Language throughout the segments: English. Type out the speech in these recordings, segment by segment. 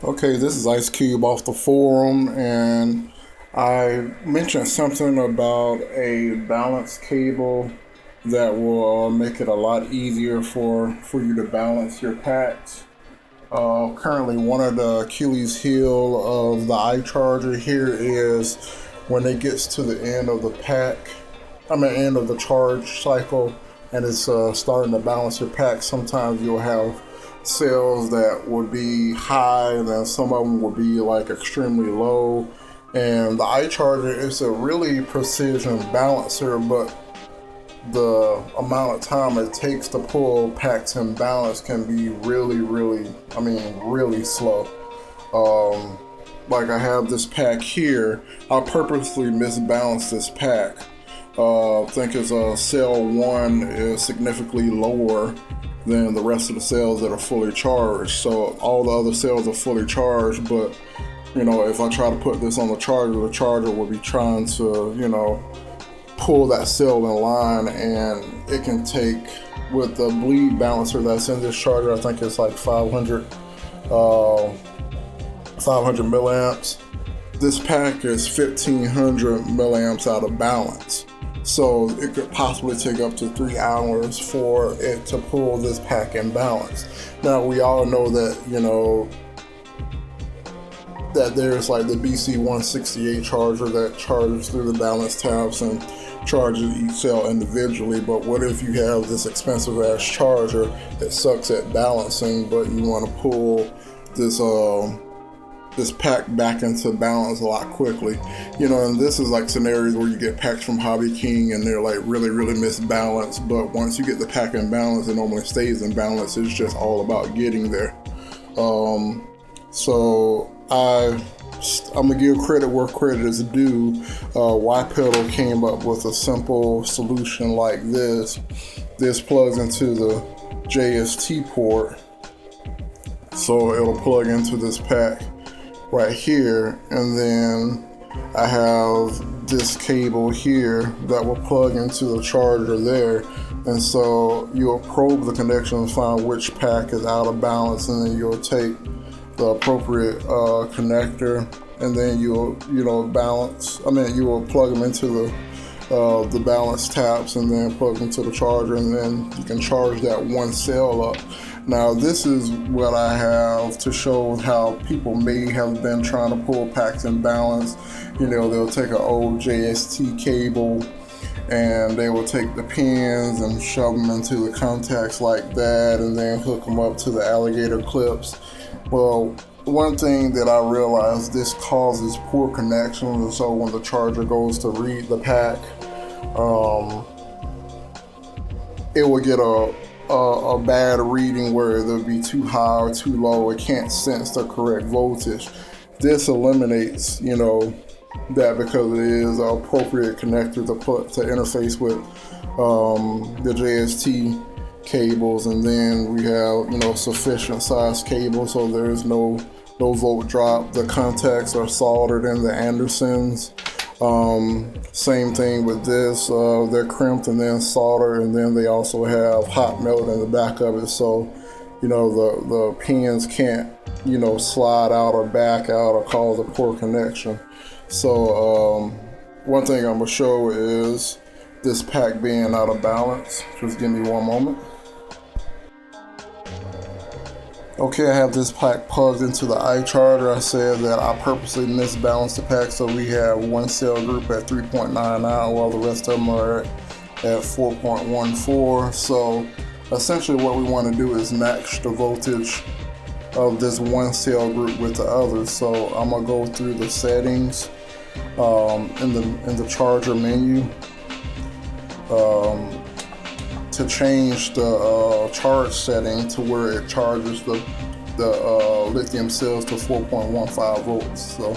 Okay, this is Ice Cube off the forum, and I mentioned something about a balance cable that will make it a lot easier for you to balance your packs. Currently, one of the Achilles heel of the iCharger here is when it gets to the end of the pack, end of the charge cycle, and it's starting to balance your pack. Sometimes you'll have cells that would be high, and then some of them will be like extremely low. And the iCharger is a really precision balancer, but the amount of time it takes to pull packs in balance can be really slow. Um, like I have this pack here, I purposely misbalanced this pack. I think it's cell one is significantly lower than the rest of the cells that are fully charged. So all the other cells are fully charged, but if I try to put this on the charger will be trying to, pull that cell in line, and it can take, with the bleed balancer that's in this charger, I think it's like 500 milliamps. This pack is 1500 milliamps out of balance. So it could possibly take up to 3 hours for it to pull this pack in balance. Now we all know that, that there's like the BC168 charger that charges through the balance tabs and charges each cell individually. But what if you have this expensive ass charger that sucks at balancing, but you want to pull this pack back into balance a lot quickly? And this is like scenarios where you get packs from Hobby King and they're like really misbalanced, but once you get the pack in balance, it normally stays in balance. It's just all about getting there. So I'm gonna give credit where credit is due. YPedal came up with a simple solution like this. This plugs into the JST port, so it'll plug into this pack right here, and then I have this cable here that will plug into the charger there. And so you'll probe the connection and find which pack is out of balance, and then you'll take the appropriate connector, and then you'll you will plug them into the balance taps, and then plug them to the charger, and then you can charge that one cell up. Now this is what I have to show how people may have been trying to pull packs in balance. They'll take an old JST cable and they will take the pins and shove them into the contacts like that, and then hook them up to the alligator clips. Well, one thing that I realized, this causes poor connections, and so when the charger goes to read the pack, it will get a bad reading where it'll be too high or too low. It can't sense the correct voltage. This eliminates, that, because it is an appropriate connector to interface with the JST cables, and then we have sufficient size cable, so there's no volt drop. The contacts are soldered in the Andersons. Same thing with this, they're crimped and then soldered, and then they also have hot melt in the back of it, so the pins can't slide out or back out or cause a poor connection. So one thing I'm gonna show is this pack being out of balance. Just give me one moment. Okay, I have this pack plugged into the iCharger. I said that I purposely misbalanced the pack, so we have one cell group at 3.99 while the rest of them are at 4.14. So essentially what we want to do is match the voltage of this one cell group with the others. So I'm gonna go through the settings in the charger menu to change the charge setting to where it charges the lithium cells to 4.15 volts. So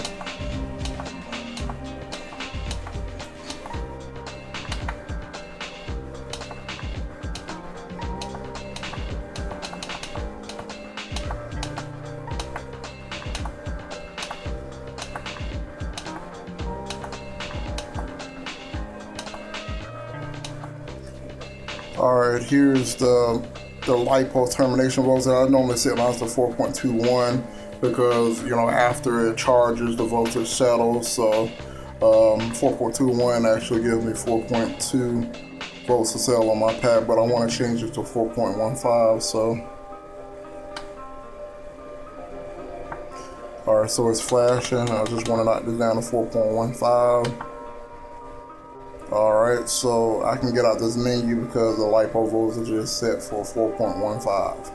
alright, here's the LiPo termination voltage. I normally set mine to 4.21, because, you know, after it charges, the voltage settles. So 4.21 actually gives me 4.2 volts to cell on my pack, but I want to change it to 4.15. So alright, so it's flashing. I just want to knock this down to 4.15. Alright, so I can get out this menu because the LiPo voltage is set for 4.15.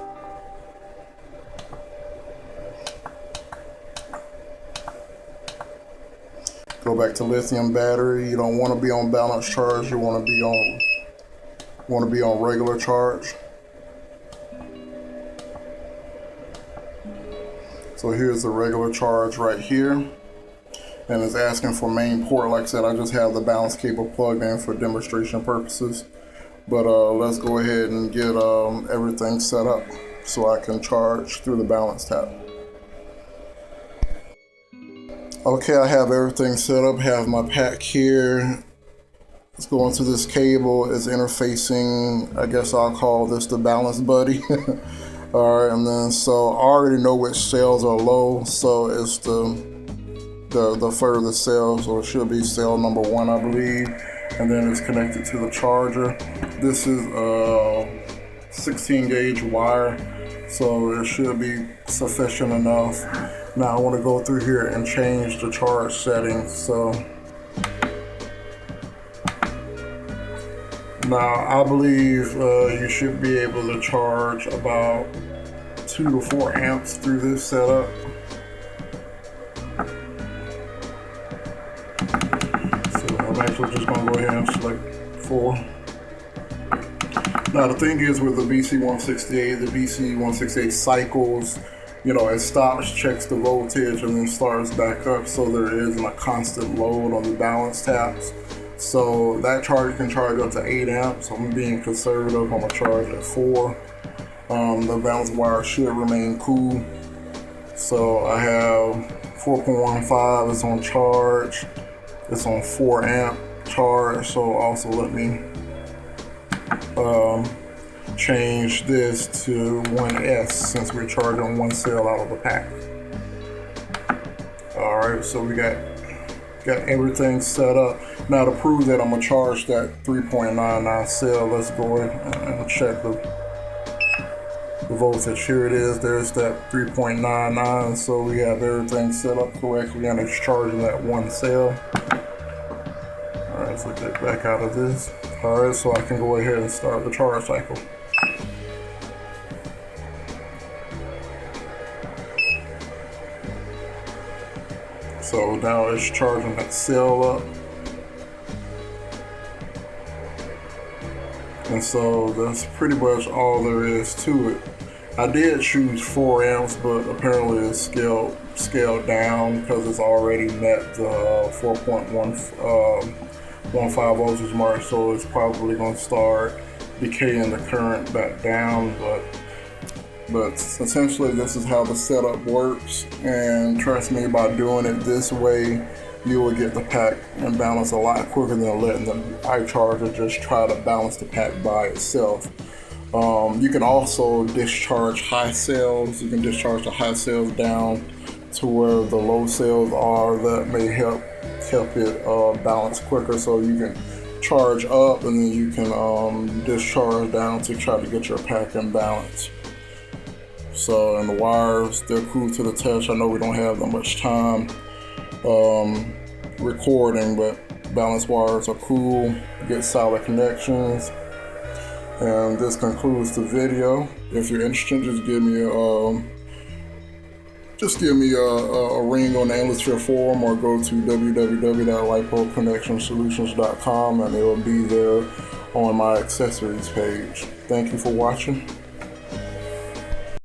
Go back to lithium battery. You don't want to be on balance charge. You want to be on regular charge. So here's the regular charge right here, and it's asking for main port. Like I said, I just have the balance cable plugged in for demonstration purposes. But let's go ahead and get everything set up so I can charge through the balance tap. Okay, I have everything set up, have my pack here. Let's go into this cable. It's interfacing, I guess I'll call this the balance buddy. Alright, and then so I already know which cells are low, so it's the furthest cell, so it should be cell number 1, I believe. And then it's connected to the charger. This is a 16 gauge wire, so it should be sufficient enough. Now I want to go through here and change the charge settings. So now I believe you should be able to charge about 2 to 4 amps through this setup. So I'm actually just going to go ahead and select 4. Now the thing is with the BC168, the BC168 cycles. You know, it stops, checks the voltage, and then starts back up, so there isn't a constant load on the balance taps. So that charger can charge up to 8 amps. I'm being conservative. I'm gonna charge at 4. The balance wire should remain cool. So I have 4.15 is on charge. It's on 4 amp charge. So also let me change this to 1S since we're charging 1 cell out of the pack. Alright, so we got everything set up. Now to prove that I'm gonna charge that 3.99 cell, let's go ahead and check the voltage. Here it is, there's that 3.99, so we have everything set up correctly and it's charging that 1 cell. Alright, so get back out of this. Alright, so I can go ahead and start the charge cycle. So now it's charging that cell up. And so that's pretty much all there is to it. I did choose 4 amps, but apparently it's scaled down because it's already met the 4.15 voltage mark, so it's probably going to start decaying the current back down. But essentially this is how the setup works, and trust me, by doing it this way you will get the pack and balance a lot quicker than letting the iCharger just try to balance the pack by itself. You can also discharge high cells. You can discharge the high cells down to where the low cells are. That may help it balance quicker, so you can charge up and then you can discharge down to try to get your pack in balance. So, and the wires, they're cool to the touch. I know we don't have that much time recording, but balance wires are cool, get solid connections. And this concludes the video. If you're interested, just give me a ring on the Endlessfield forum, or go to www.lipoconnectionsolutions.com and it will be there on my accessories page. Thank you for watching.